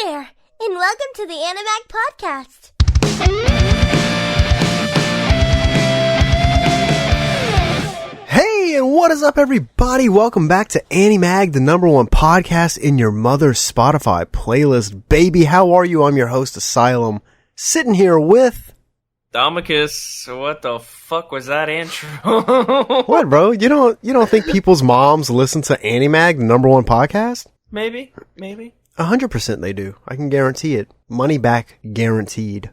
there, and welcome to the Animag podcast. Hey, and what is up, everybody? Welcome back to Animag, the #1 podcast in your mother's Spotify playlist. Baby, how are you? I'm your host, Asylum, sitting here with... Domicus, what the fuck was that intro? What, bro? You don't think people's moms listen to Animag, the #1 podcast? Maybe. 100% they do. I can guarantee it. Money back guaranteed.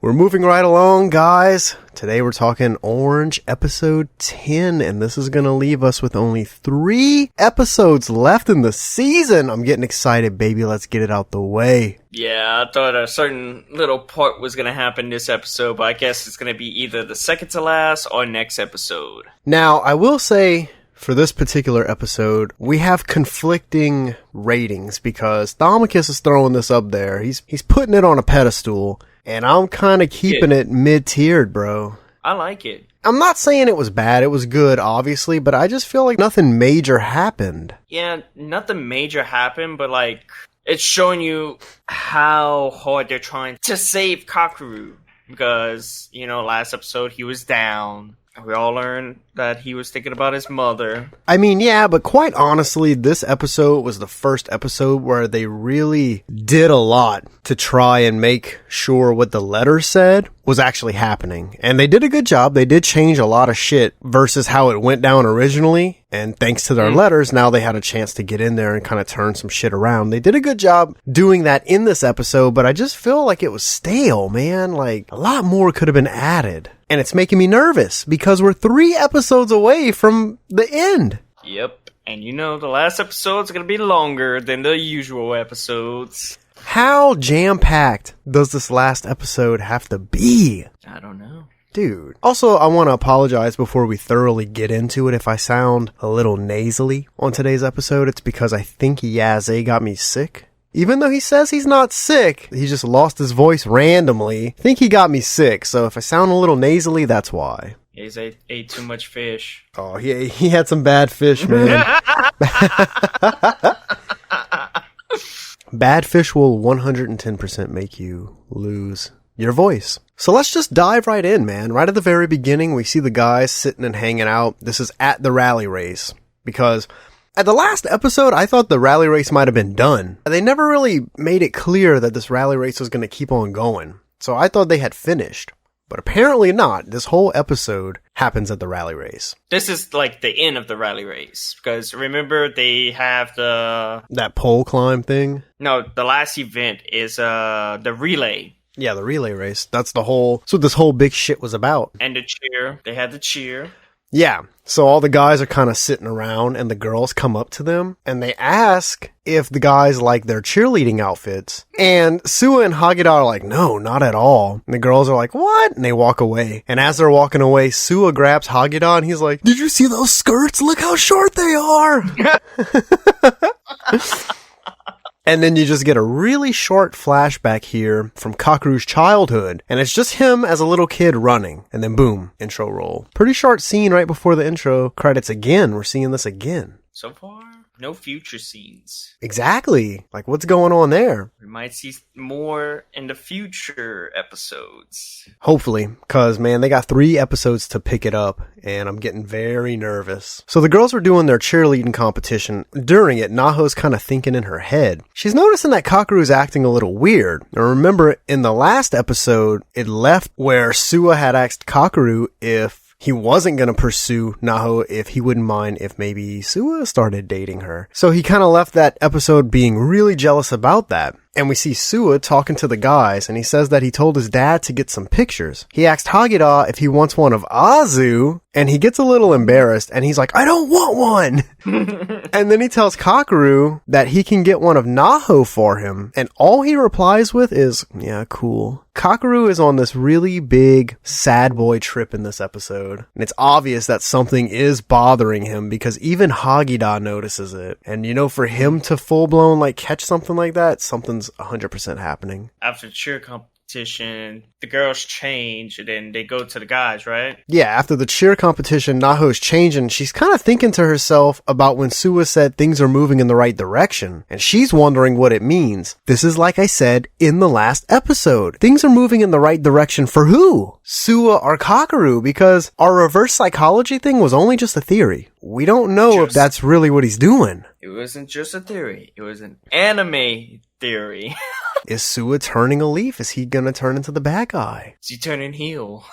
We're moving right along, guys. Today we're talking Orange episode 10, and this is going to leave us with only 3 episodes left in the season. I'm getting excited, baby. Let's get it out the way. Yeah, I thought a certain little part was going to happen this episode, but I guess it's going to be either the second to last or next episode. Now, I will say... for this particular episode, we have conflicting ratings because Thomicus is throwing this up there. He's putting it on a pedestal, and I'm kind of keeping it mid-tiered, bro. I like it. I'm not saying it was bad. It was good, obviously, but I just feel like nothing major happened. Yeah, nothing major happened, but like, it's showing you how hard they're trying to save Kakeru. Because, last episode he was down. We all learned that he was thinking about his mother. I mean, yeah, but quite honestly, this episode was the first episode where they really did a lot to try and make sure what the letter said was actually happening. And they did a good job. They did change a lot of shit versus how it went down originally. And thanks to their letters, now they had a chance to get in there and kind of turn some shit around. They did a good job doing that in this episode, but I just feel like it was stale, man. Like, a lot more could have been added. And it's making me nervous because we're 3 episodes away from the end. Yep. And the last episode's going to be longer than the usual episodes. How jam-packed does this last episode have to be? I don't know. Dude. Also, I want to apologize before we thoroughly get into it if I sound a little nasally on today's episode. It's because I think Yaze got me sick. Even though he says he's not sick, he just lost his voice randomly. I think he got me sick, so if I sound a little nasally, that's why. He's ate too much fish. Oh, he had some bad fish, man. Bad fish will 110% make you lose your voice. So let's just dive right in, man. Right at the very beginning, we see the guys sitting and hanging out. This is at the rally race. Because at the last episode, I thought the rally race might have been done. They never really made it clear that this rally race was going to keep on going. So I thought they had finished. But apparently not. This whole episode happens at the rally race. This is like the end of the rally race. Because remember, they have that pole climb thing? No, the last event is the relay. Yeah, the relay race. That's what this whole big shit was about. And the cheer. They had the cheer. Yeah. So all the guys are kind of sitting around and the girls come up to them and they ask if the guys like their cheerleading outfits. And Sua and Hagita are like, no, not at all. And the girls are like, what? And they walk away. And as they're walking away, Sua grabs Hagita and he's like, did you see those skirts? Look how short they are. And then you just get a really short flashback here from Kakeru's childhood. And it's just him as a little kid running. And then boom, intro roll. Pretty short scene right before the intro credits again. We're seeing this again. So far, no future scenes. Exactly. Like, what's going on there? We might see more in the future episodes. Hopefully, because, man, they got 3 episodes to pick it up, and I'm getting very nervous. So the girls are doing their cheerleading competition. During it, Naho's kind of thinking in her head. She's noticing that Kakeru is acting a little weird. Now, remember, in the last episode, it left where Sua had asked Kakeru if he wasn't going to pursue Naho if he wouldn't mind if maybe Sua started dating her. So he kind of left that episode being really jealous about that. And we see Sua talking to the guys, and he says that he told his dad to get some pictures. He asked Hagita if he wants one of Azu, and he gets a little embarrassed, and he's like, I don't want one! And then he tells Kakeru that he can get one of Naho for him, and all he replies with is, yeah, cool. Kakeru is on this really big sad boy trip in this episode, and it's obvious that something is bothering him because even Hagita notices it. And for him to full-blown catch something like that, something's 100% happening. After cheer competition, the girls change, and then they go to the guys, right? Yeah, after the cheer competition, Naho's changing. She's kind of thinking to herself about when Suwa said things are moving in the right direction, and she's wondering what it means. This is like I said in the last episode. Things are moving in the right direction for who? Suwa or Kakeru? Because our reverse psychology thing was only just a theory. We don't know if that's really what he's doing. It wasn't just a theory. It was an anime theory. Is Suwa turning a leaf? Is he gonna turn into the bad guy? Is he turning heel?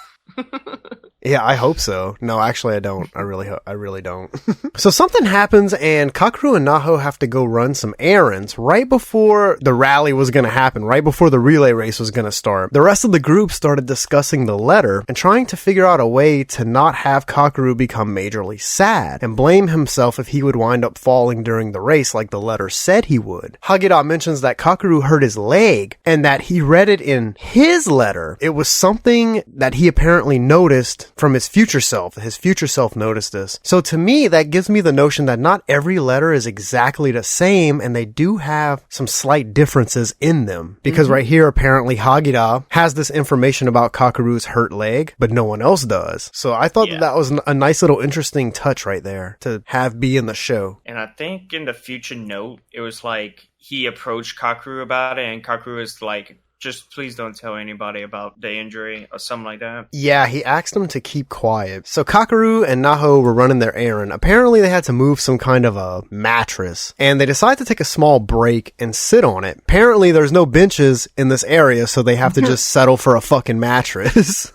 Yeah, I hope so. No, actually I don't. I really don't. So something happens and Kakeru and Naho have to go run some errands right before the rally was going to happen, right before the relay race was going to start. The rest of the group started discussing the letter and trying to figure out a way to not have Kakeru become majorly sad and blame himself if he would wind up falling during the race like the letter said he would. Hagita mentions that Kakeru hurt his leg and that he read it in his letter. It was something that he apparently noticed from his future self. His future self noticed this. So to me, that gives me the notion that not every letter is exactly the same and they do have some slight differences in them. Because right here, apparently Hagita has this information about Kakeru's hurt leg, but no one else does. So I thought that was a nice little interesting touch right there to have be in the show. And I think in the future note, it was like he approached Kakeru about it and Kakeru is like, just please don't tell anybody about the injury or something like that. Yeah, he asked him to keep quiet. So Kakeru and Naho were running their errand. Apparently they had to move some kind of a mattress. And they decide to take a small break and sit on it. Apparently there's no benches in this area, so they have to just settle for a fucking mattress.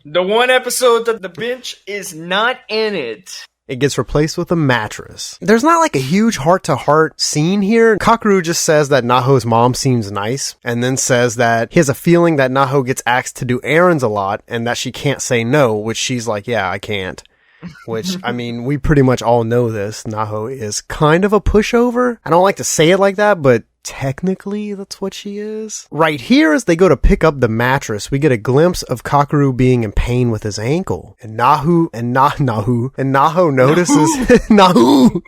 The one episode that the bench is not in it. It gets replaced with a mattress. There's not like a huge heart-to-heart scene here. Kakeru just says that Naho's mom seems nice, and then says that he has a feeling that Naho gets asked to do errands a lot, and that she can't say no, which she's like, yeah, I can't. Which, I mean, we pretty much all know this. Naho is kind of a pushover. I don't like to say it like that, but technically that's what she is. Right here, as they go to pick up the mattress, we get a glimpse of Kakeru being in pain with his ankle. And Naho notices Naho.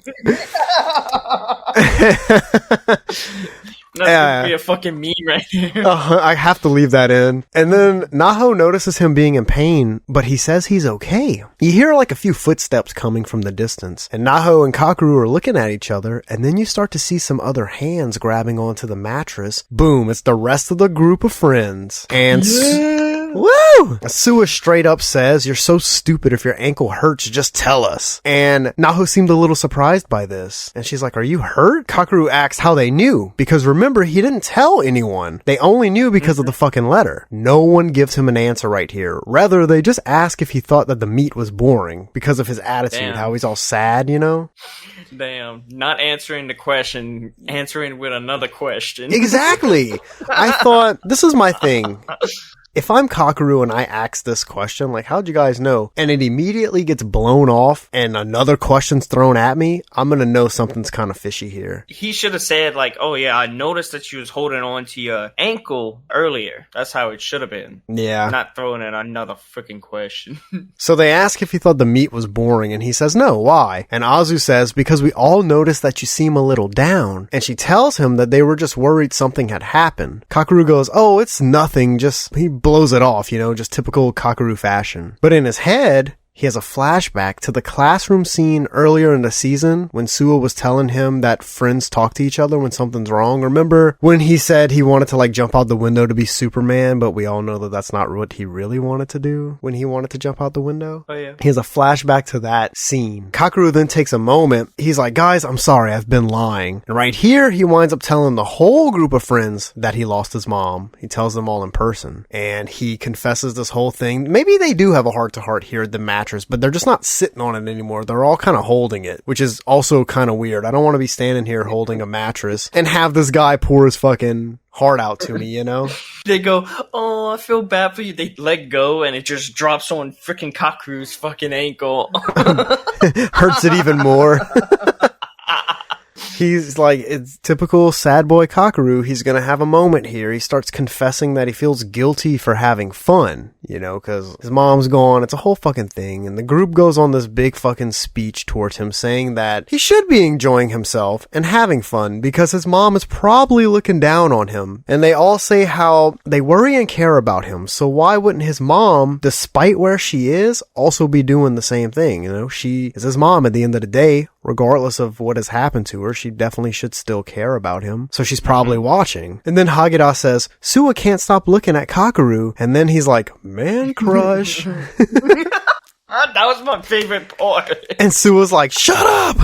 That's gonna be a fucking meme right here. I have to leave that in. And then Naho notices him being in pain, but he says he's okay. You hear like a few footsteps coming from the distance, and Naho and Kakeru are looking at each other, and then you start to see some other hands grabbing onto the mattress. Boom, it's the rest of the group of friends. And woo! Suwa straight up says, "You're so stupid. If your ankle hurts, just tell us." And Naho seemed a little surprised by this. And she's like, "Are you hurt?" Kakeru asks how they knew. Because remember, he didn't tell anyone. They only knew because of the fucking letter. No one gives him an answer right here. Rather, they just ask if he thought that the meet was boring because of his attitude, how he's all sad, you know? Damn, not answering the question, answering with another question. Exactly. I thought, this is my thing. If I'm Kakeru and I ask this question, like, how'd you guys know? And it immediately gets blown off and another question's thrown at me, I'm gonna know something's kind of fishy here. He should have said, like, oh yeah, I noticed that you was holding on to your ankle earlier. That's how it should have been. Yeah. Not throwing in another freaking question. So they ask if he thought the meet was boring, and he says no. Why? And Azu says, because we all noticed that you seem a little down. And she tells him that they were just worried something had happened. Kakeru goes, oh, it's nothing, he blows it off, you know, just typical Kakeru fashion. But in his head, he has a flashback to the classroom scene earlier in the season when Suwa was telling him that friends talk to each other when something's wrong. Remember when he said he wanted to like jump out the window to be Superman, but we all know that that's not what he really wanted to do when he wanted to jump out the window? Oh yeah. He has a flashback to that scene. Kakeru then takes a moment. He's like, guys, I'm sorry, I've been lying. And right here, he winds up telling the whole group of friends that he lost his mom. He tells them all in person. And he confesses this whole thing. Maybe they do have a heart-to-heart here at the mattress, but they're just not sitting on it anymore. They're all kind of holding it, which is also kind of weird. I don't want to be standing here holding a mattress and have this guy pour his fucking heart out to me, you know? They go, oh, I feel bad for you. They let go and it just drops on freaking Kakeru's fucking ankle. Hurts it even more. He's like, it's typical sad boy Kakeru. He's gonna have a moment here. He starts confessing that he feels guilty for having fun, you know, because his mom's gone. It's a whole fucking thing. And the group goes on this big fucking speech towards him saying that he should be enjoying himself and having fun because his mom is probably looking down on him. And they all say how they worry and care about him. So why wouldn't his mom, despite where she is, also be doing the same thing? You know, she is his mom at the end of the day. Regardless of what has happened to her, she definitely should still care about him. So she's probably watching. And then Hagita says, Suwa can't stop looking at Kakeru. And then he's like, man crush. That was my favorite part. And Suwa's like, shut up!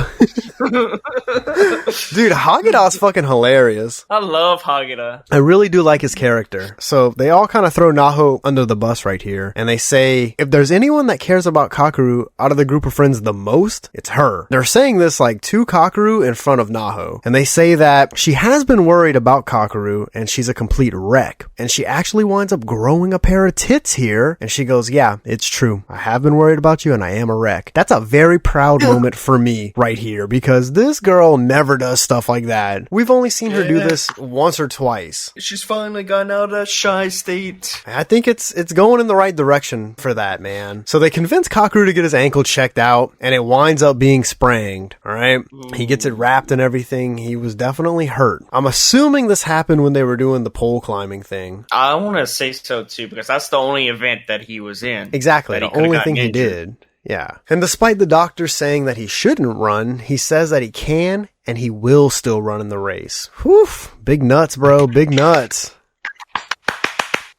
Dude, Hagita's fucking hilarious. I love Hagita. I really do like his character. So they all kind of throw Naho under the bus right here. And they say, if there's anyone that cares about Kakeru out of the group of friends the most, it's her. They're saying this like to Kakeru in front of Naho. And they say that she has been worried about Kakeru and she's a complete wreck. And she actually winds up growing a pair of tits here. And she goes, yeah, it's true. I have been worried about you and I am a wreck. That's a very proud moment for me right here because this girl never does stuff like that. We've only seen her do this once or twice. She's finally gotten out of that shy state. I think it's going in the right direction for that, man. So they convince Kakeru to get his ankle checked out and it winds up being spranged, alright? He gets it wrapped and everything. He was definitely hurt. I'm assuming this happened when they were doing the pole climbing thing. I want to say so too because that's the only event that he was in. Exactly, the only thing he did. Yeah. And despite the doctor saying that he shouldn't run, he says that he can and he will still run in the race. Whew. Big nuts, bro. Big nuts.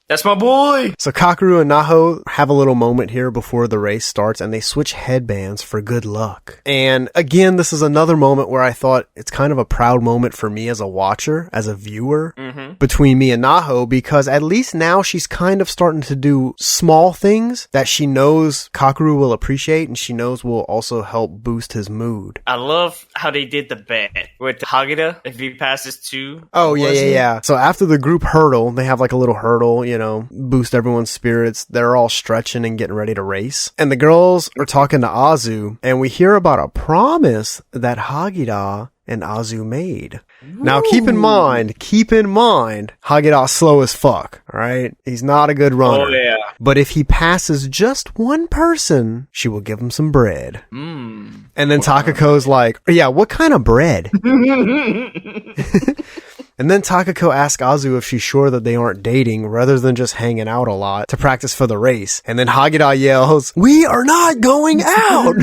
That's my boy! So Kakeru and Naho have a little moment here before the race starts and they switch headbands for good luck. And again, this is another moment where I thought it's kind of a proud moment for me as a watcher, as a viewer, between me and Naho, because at least now she's kind of starting to do small things that she knows Kakeru will appreciate and she knows will also help boost his mood. I love how they did the bet with Hagita, if he passes 2. Oh, yeah. So after the group hurdle, they have like a little hurdle, you know, boost everyone's spirits. They're all stretching and getting ready to race. And the girls are talking to Azu, and we hear about a promise that Hagita and Azu made. Ooh. Now, keep in mind, Hagita's slow as fuck, alright? He's not a good runner. Oh, yeah. But if he passes just one person, she will give him some bread. And then Takako's like, yeah, what kind of bread? And then Takako asks Azu if she's sure that they aren't dating rather than just hanging out a lot to practice for the race. And then Hagita yells, we are not going out!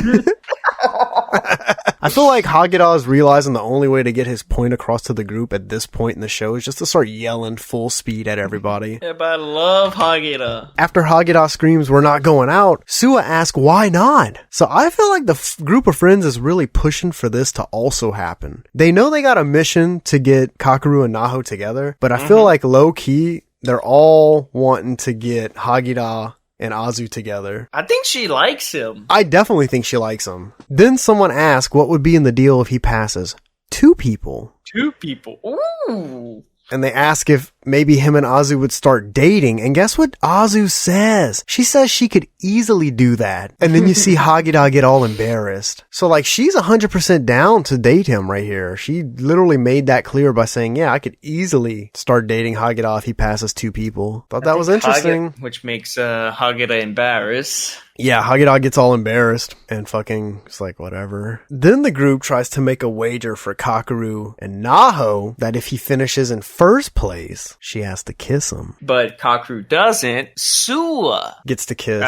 I feel like Hagita is realizing the only way to get his point across to the group at this point in the show is just to start yelling full speed at everybody. Yeah, but I love Hagita. After Hagita screams, we're not going out, Suwa asks, why not? So I feel like the group of friends is really pushing for this to also happen. They know they got a mission to get Kakeru and Naho together, but I feel like low-key, they're all wanting to get Hagita and Azu together. I think she likes him. I definitely think she likes him. Then someone asks what would be in the deal if he passes. 2 people. 2 people. Ooh. And they ask if maybe him and Azu would start dating. And guess what Azu says? She says she could easily do that. And then you see Hagita get all embarrassed. So like she's 100% down to date him right here. She literally made that clear by saying, yeah, I could easily start dating Hagita if he passes 2 people. Thought that was interesting. Which makes Hagita embarrassed. Yeah, Hagita gets all embarrassed and fucking it's like whatever. Then the group tries to make a wager for Kakeru and Naho that if he finishes in first place, she has to kiss him. But Kakeru doesn't. Suwa gets to kiss.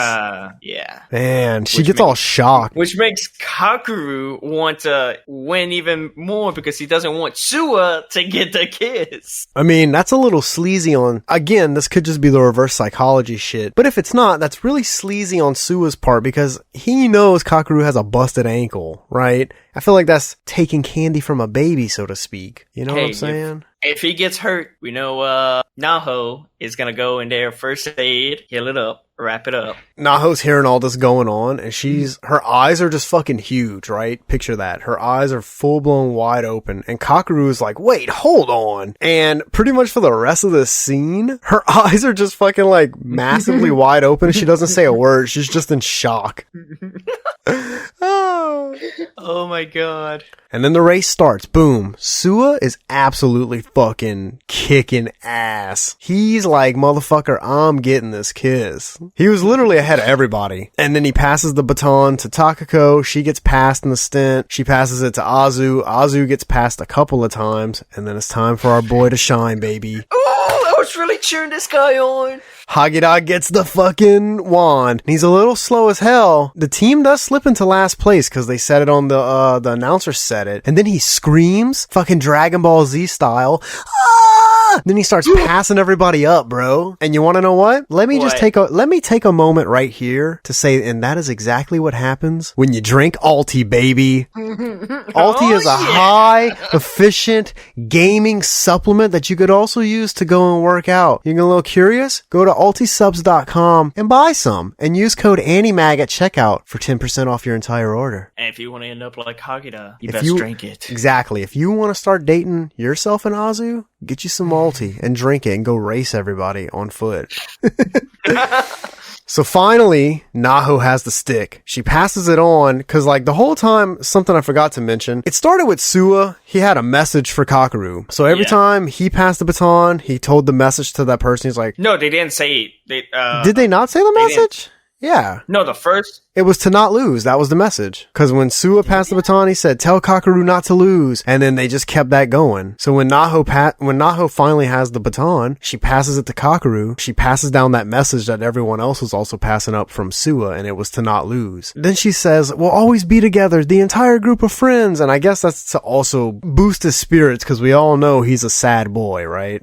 Yeah. Man, she gets all shocked. Which makes Kakeru want to win even more because he doesn't want Suwa to get the kiss. I mean, that's a little sleazy on... Again, this could just be the reverse psychology shit. But if it's not, that's really sleazy on Suwa's part because he knows Kakeru has a busted ankle, right? I feel like that's taking candy from a baby, so to speak. You know what I'm saying? If he gets hurt, we know Naho is going to go in there first aid, heal it up, wrap it up. Naho's hearing all this going on, and her eyes are just fucking huge, right? Picture that. Her eyes are full-blown wide open, and Kakeru is like, wait, hold on. And pretty much for the rest of the scene, her eyes are just fucking like massively wide open. She doesn't say a word. She's just in shock. Oh. Oh my god. And then the race starts. Boom. Sua is absolutely fucking kicking ass. He's like, motherfucker, I'm getting this kiss. He was literally ahead of everybody. And then he passes the baton to Takako. She gets passed in the stint. She passes it to Azu. Azu gets passed a couple of times. And then it's time for our boy to shine, baby. Oh, I was really cheering this guy on. Hagita gets the fucking wand. He's a little slow as hell. The team does slip into last place because they said it on the announcer said it. And then he screams, fucking Dragon Ball Z style. Ah! Then he starts passing everybody up, bro. And you want to know what? Let me take a moment right here to say, and that is exactly what happens when you drink Alti, baby. Alti is a high, efficient gaming supplement that you could also use to go and work out. You get a little curious? Go to altisubs.com and buy some and use code Animag at checkout for 10% off your entire order. And if you want to end up like Hagita, you best drink it. Exactly. If you want to start dating yourself and Azu, get you some Alti and drink it and go race everybody on foot. So finally, Naho has the stick. She passes it on because like the whole time, something I forgot to mention, it started with Sua. He had a message for Kakeru. So every time he passed the baton, he told the message to that person. He's like, no, they didn't say it. Did they not say the message? Yeah. No, the first... It was to not lose. That was the message. Because when Sua passed the baton, he said, tell Kakeru not to lose. And then they just kept that going. So when Naho finally has the baton, she passes it to Kakeru. She passes down that message that everyone else was also passing up from Sua, and it was to not lose. Then she says, we'll always be together, the entire group of friends. And I guess that's to also boost his spirits, because we all know he's a sad boy, right?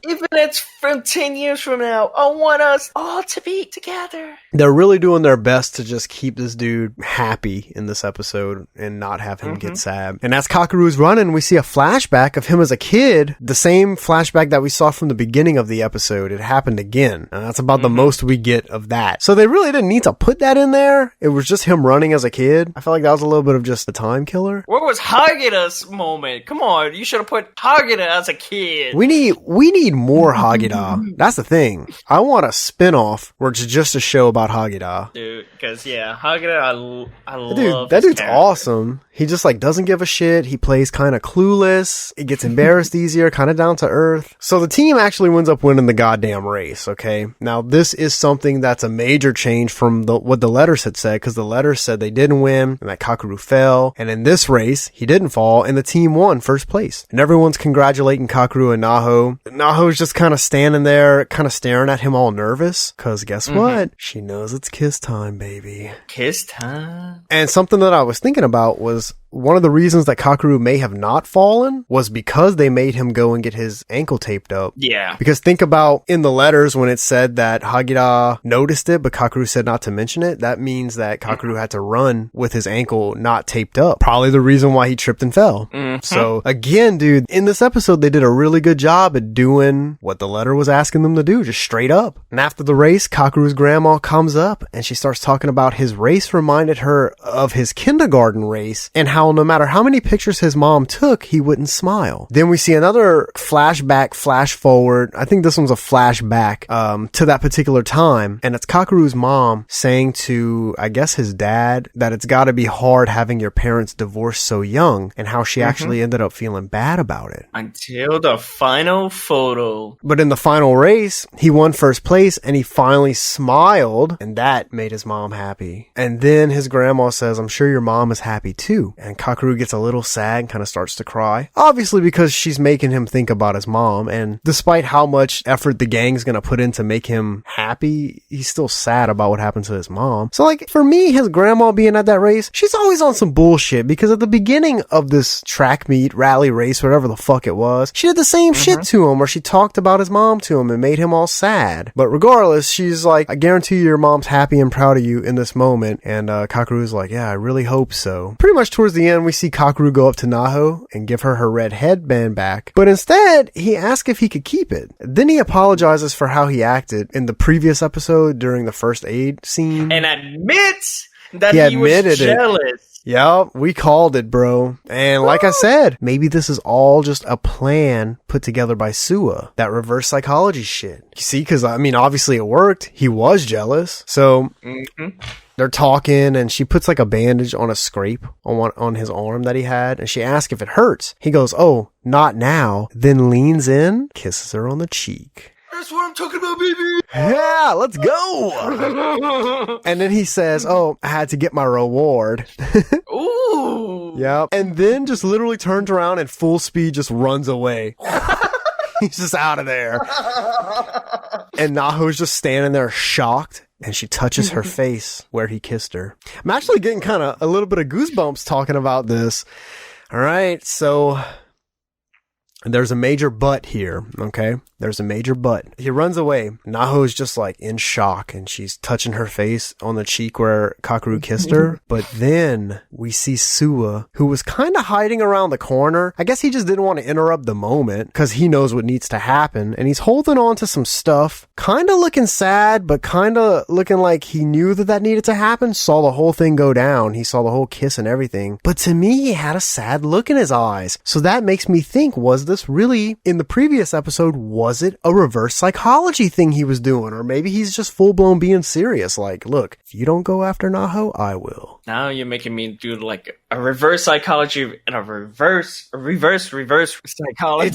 Even it's from 10 years from now, I want us all to be together. They're really doing their best to just keep this dude happy in this episode and not have him get sad. And as Kakeru's running, we see a flashback of him as a kid, the same flashback that we saw from the beginning of the episode. It happened again. And that's about the most we get of that. So they really didn't need to put that in there. It was just him running as a kid. I felt like that was a little bit of just a time killer. Where was Hagita's moment? Come on, you should have put Hagita as a kid. We need more Hagita. That's the thing. I want a spin-off where it's just a show about Hagita. Dude, because Hagita, I That love dude's character. Awesome. He just like doesn't give a shit. He plays kind of clueless. It gets embarrassed easier, kind of down to earth. So the team actually winds up winning the goddamn race, okay? Now this is something that's a major change from what the letters had said, because the letters said they didn't win and that Kakeru fell. And in this race, he didn't fall and the team won first place. And everyone's congratulating Kakeru and Naho. Naho's just kind of standing there, kind of staring at him all nervous, because guess what? She knows it's kiss time, baby. Kiss time. And something that I was thinking about was one of the reasons that Kakeru may have not fallen was because they made him go and get his ankle taped up. Yeah. Because think about in the letters when it said that Hagita noticed it, but Kakeru said not to mention it. That means that Kakeru had to run with his ankle not taped up. Probably the reason why he tripped and fell. So again, dude, in this episode, they did a really good job at doing what the letter was asking them to do, just straight up. And after the race, Kakeru's grandma comes up and she starts talking about his race reminded her of his kindergarten race and how no matter how many pictures his mom took, he wouldn't smile. Then we see another flashback, flash forward. I think this one's a flashback to that particular time. And it's Kakeru's mom saying to, I guess, his dad that it's got to be hard having your parents divorced so young and how she actually ended up feeling bad about it. Until the final photo. But in the final race, he won first place and he finally smiled and that made his mom happy. And then his grandma says, I'm sure your mom is happy too. And Kakeru gets a little sad and kind of starts to cry. Obviously because she's making him think about his mom. And despite how much effort the gang's going to put in to make him happy, he's still sad about what happened to his mom. So like for me, his grandma being at that race, she's always on some bullshit because at the beginning of this track meet, rally race, whatever the fuck it was, she did the same shit to him where she talked about his mom to him and made him all sad. But regardless, she's like, I guarantee you your mom's happy and proud of you in this moment. And Kakeru's like, yeah, I really hope so. Pretty much towards the end, we see Kakeru go up to Naho and give her red headband back. But instead, he asks if he could keep it. Then he apologizes for how he acted in the previous episode during the first aid scene. And admits that he was jealous. Yeah, we called it, bro. And like I said, maybe this is all just a plan put together by Sua. That reverse psychology shit. You see, because, I mean, obviously it worked. He was jealous. So... they're talking, and she puts like a bandage on a scrape on his arm that he had, and she asks if it hurts. He goes, "Oh, not now." Then leans in, kisses her on the cheek. That's what I'm talking about, baby. Yeah, let's go. And then he says, "Oh, I had to get my reward." Ooh. Yep. And then just literally turns around and full speed just runs away. He's just out of there. And Naho's just standing there shocked, and she touches her face where he kissed her. I'm actually getting kind of a little bit of goosebumps talking about this. All right, so there's a major but here, okay? There's a major but. He runs away. Naho's just like in shock, and she's touching her face on the cheek where Kakeru kissed her. But then we see Suwa, who was kind of hiding around the corner. I guess he just didn't want to interrupt the moment because he knows what needs to happen. And he's holding on to some stuff, kind of looking sad, but kind of looking like he knew that needed to happen. Saw the whole thing go down. He saw the whole kiss and everything. But to me, he had a sad look in his eyes. So that makes me think, was this really, in the previous episode, was it a reverse psychology thing he was doing? Or maybe he's just full-blown being serious. Like, look, if you don't go after Naho, I will. Now you're making me do like a reverse psychology and a reverse psychology.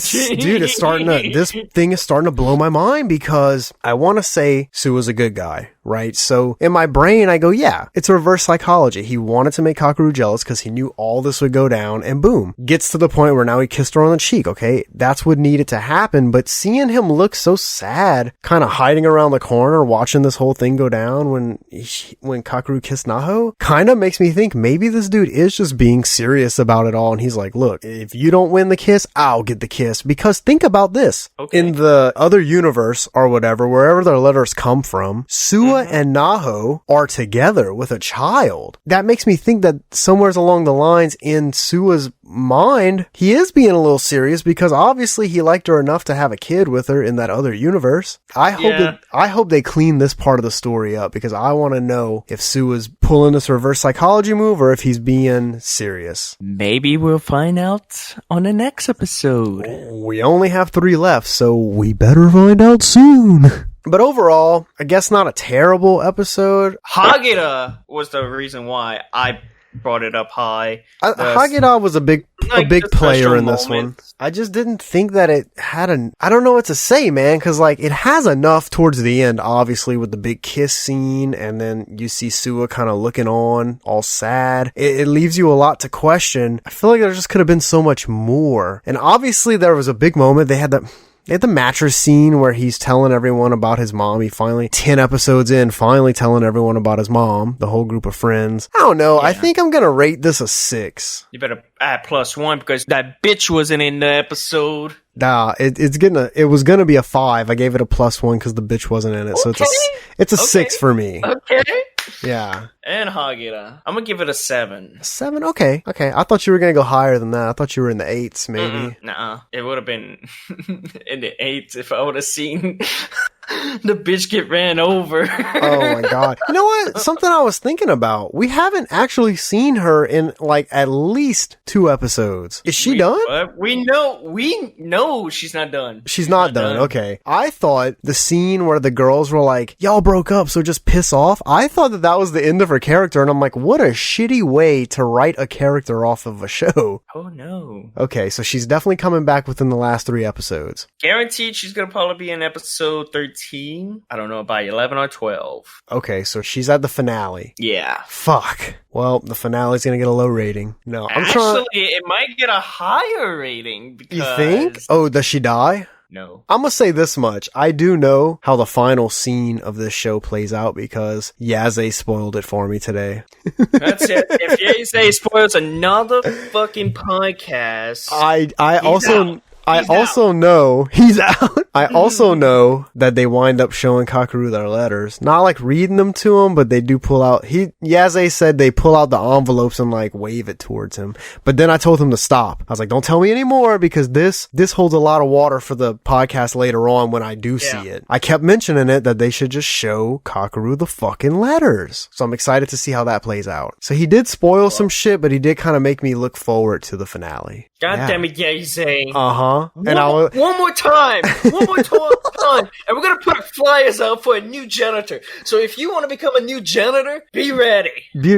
This thing is starting to blow my mind because I want to say Suwa's a good guy, right? So in my brain, I go, yeah, it's a reverse psychology. He wanted to make Kakeru jealous because he knew all this would go down, and boom, gets to the point where now he kissed her on the cheek. Okay, that's what needed to happen. But seeing him look so sad, kind of hiding around the corner, watching this whole thing go down when Kakeru kissed Naho, kind of makes me think maybe this dude is just being serious about it all. And he's like, look, if you don't win the kiss, I'll get the kiss. Because think about this. Okay. In the other universe or whatever, wherever their letters come from, Suwa and Naho are together with a child. That makes me think that somewhere along the lines in Suwa's mind, he is being a little serious because obviously he liked her enough to have a kid with her in that other universe. I hope they clean this part of the story up because I want to know if Suwa's pulling this reverse psychology move or if he's being serious. Maybe we'll find out on the next episode. We only have 3 left, so we better find out soon. But overall, I guess not a terrible episode. Hagita was the reason why I brought it up high. Hagita was a big player in this one. I just didn't think that it had I don't know what to say, man, because like it has enough towards the end, obviously, with the big kiss scene, and then you see Suwa kind of looking on, all sad. It leaves you a lot to question. I feel like there just could have been so much more. And obviously there was a big moment. They had the mattress scene where he's telling everyone about his mom. He finally, 10 episodes in, finally telling everyone about his mom, the whole group of friends. I don't know. Yeah. I think I'm going to rate this a 6. You better add +1 because that bitch wasn't in the episode. Nah, it was going to be a 5. I gave it a +1 because the bitch wasn't in it. So it's a 6 for me. Okay. Yeah. And Hagita. I'm going to give it a 7. 7? Okay. I thought you were going to go higher than that. I thought you were in the 8s, maybe. Nuh-uh. It would have been in the 8s if I would have seen the bitch get ran over. Oh my god. You know what? Something I was thinking about. We haven't actually seen her in like at least 2 episodes. Is she done? We know she's not done. She's not done. Okay. I thought the scene where the girls were like, y'all broke up, so just piss off. I thought that was the end of her character, and I'm like, what a shitty way to write a character off of a show. Oh no. Okay, so she's definitely coming back within the last 3 episodes. Guaranteed she's gonna probably be in episode 13. I don't know, by 11 or 12. Okay, so she's at the finale. Yeah. Fuck. Well, the finale's gonna get a low rating. No, it might get a higher rating because... You think? Oh, does she die? No. I'm gonna say this much. I do know how the final scene of this show plays out because Yaze spoiled it for me today. That's it. If Yaze spoils another fucking podcast... I also know he's out. I also know that they wind up showing Kakeru their letters. Not like reading them to him, but they do pull out. Yaze said they pull out the envelopes and like wave it towards him. But then I told him to stop. I was like, don't tell me anymore because this holds a lot of water for the podcast later on when I do see it. I kept mentioning it that they should just show Kakeru the fucking letters. So I'm excited to see how that plays out. So he did spoil some shit, but he did kind of make me look forward to the finale. God damn it, Yaze. Uh-huh. One more time. One more time. on, and we're gonna put flyers out for a new janitor. So if you want to become a new janitor, be ready.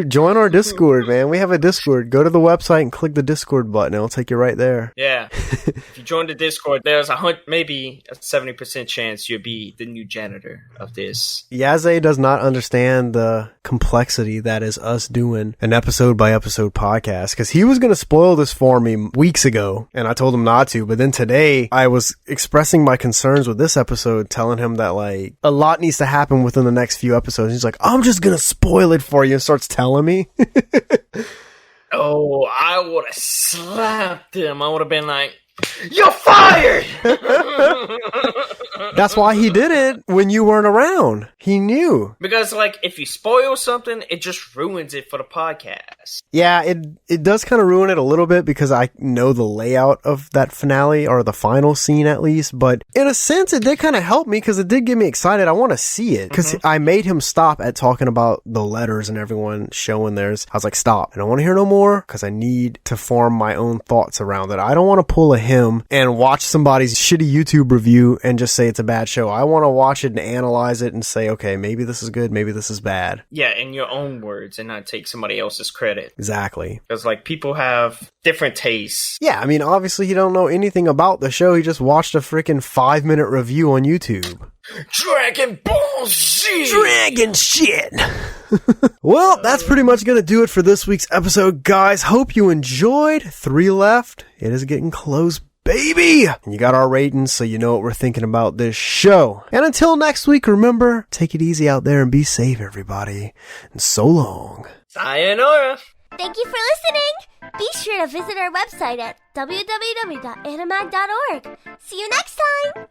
Join our Discord, man. We have a Discord. Go to the website and click the Discord button. It'll take you right there. Yeah. If you join the Discord, there's maybe a 70% chance you'll be the new janitor of this. Yaze does not understand the complexity that is us doing an episode by episode podcast, because he was going to spoil this for me weeks ago and I told him not to, but then today I was expressing my concerns with this episode, telling him that like a lot needs to happen within the next few episodes. He's like, I'm just going to spoil it for you, and starts telling me. Oh, I would have slapped him. I would have been like, you're fired! That's why he did it when you weren't around. He knew. Because, like, if you spoil something, it just ruins it for the podcast. Yeah, it does kind of ruin it a little bit because I know the layout of that finale, or the final scene at least. But in a sense, it did kind of help me because it did get me excited. I want to see it because I made him stop at talking about the letters and everyone showing theirs. I was like, stop. I don't want to hear no more because I need to form my own thoughts around it. I don't want to pull a him and watch somebody's shitty YouTube review and just say it's a bad show. I want to watch it and analyze it and say, okay, maybe this is good, maybe this is bad. Yeah, in your own words and not take somebody else's credit. Exactly. Because, like, people have different tastes. Yeah, I mean, obviously he don't know anything about the show. He just watched a freaking 5-minute review on YouTube. Dragon Ball Z! Dragon shit! Well, that's pretty much gonna do it for this week's episode, guys. Hope you enjoyed. 3 left. It is getting close, baby! And you got our ratings, so you know what we're thinking about this show. And until next week, remember, take it easy out there and be safe, everybody. And so long. Sayonara! Thank you for listening. Be sure to visit our website at www.animag.org. See you next time.